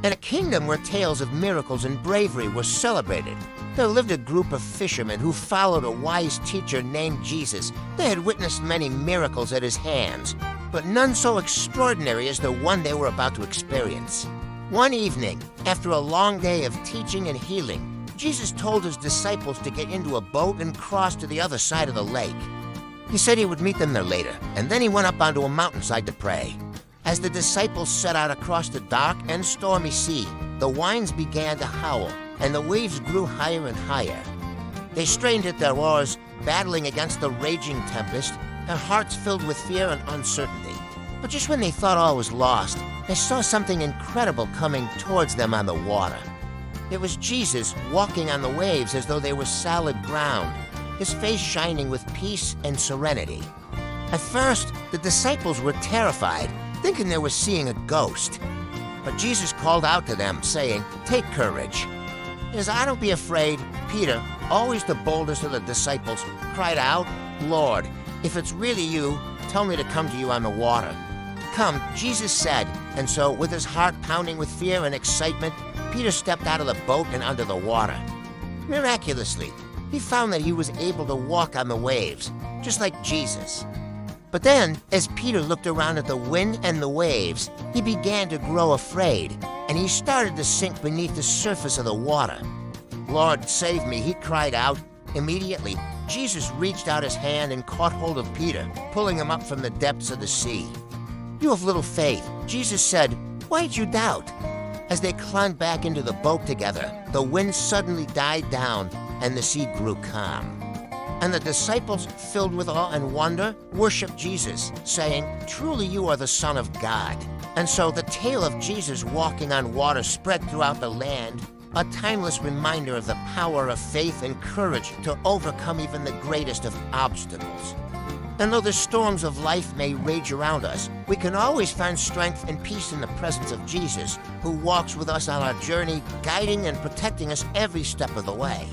In a kingdom where tales of miracles and bravery were celebrated, there lived a group of fishermen who followed a wise teacher named Jesus. They had witnessed many miracles at his hands, but none so extraordinary as the one they were about to experience. One evening, after a long day of teaching and healing, Jesus told his disciples to get into a boat and cross to the other side of the lake. He said he would meet them there later, and then he went up onto a mountainside to pray. As the disciples set out across the dark and stormy sea, the winds began to howl, and the waves grew higher and higher. They strained at their oars, battling against the raging tempest, their hearts filled with fear and uncertainty. But just when they thought all was lost, they saw something incredible coming towards them on the water. It was Jesus walking on the waves as though they were solid ground, his face shining with peace and serenity. At first, the disciples were terrified, thinking they were seeing a ghost. But Jesus called out to them, saying, "Take courage." As "I don't be afraid," Peter, always the boldest of the disciples, cried out, "Lord, if it's really you, tell me to come to you on the water." "Come," Jesus said, and so, with his heart pounding with fear and excitement, Peter stepped out of the boat and under the water. Miraculously, he found that he was able to walk on the waves, just like Jesus. But then, as Peter looked around at the wind and the waves, he began to grow afraid, and he started to sink beneath the surface of the water. "Lord, save me," he cried out. Immediately, Jesus reached out his hand and caught hold of Peter, pulling him up from the depths of the sea. "You have little faith," Jesus said. "Why did you doubt?" As they climbed back into the boat together, the wind suddenly died down, and the sea grew calm. And the disciples, filled with awe and wonder, worshiped Jesus, saying, "Truly you are the Son of God." And so the tale of Jesus walking on water spread throughout the land, a timeless reminder of the power of faith and courage to overcome even the greatest of obstacles. And though the storms of life may rage around us, we can always find strength and peace in the presence of Jesus, who walks with us on our journey, guiding and protecting us every step of the way.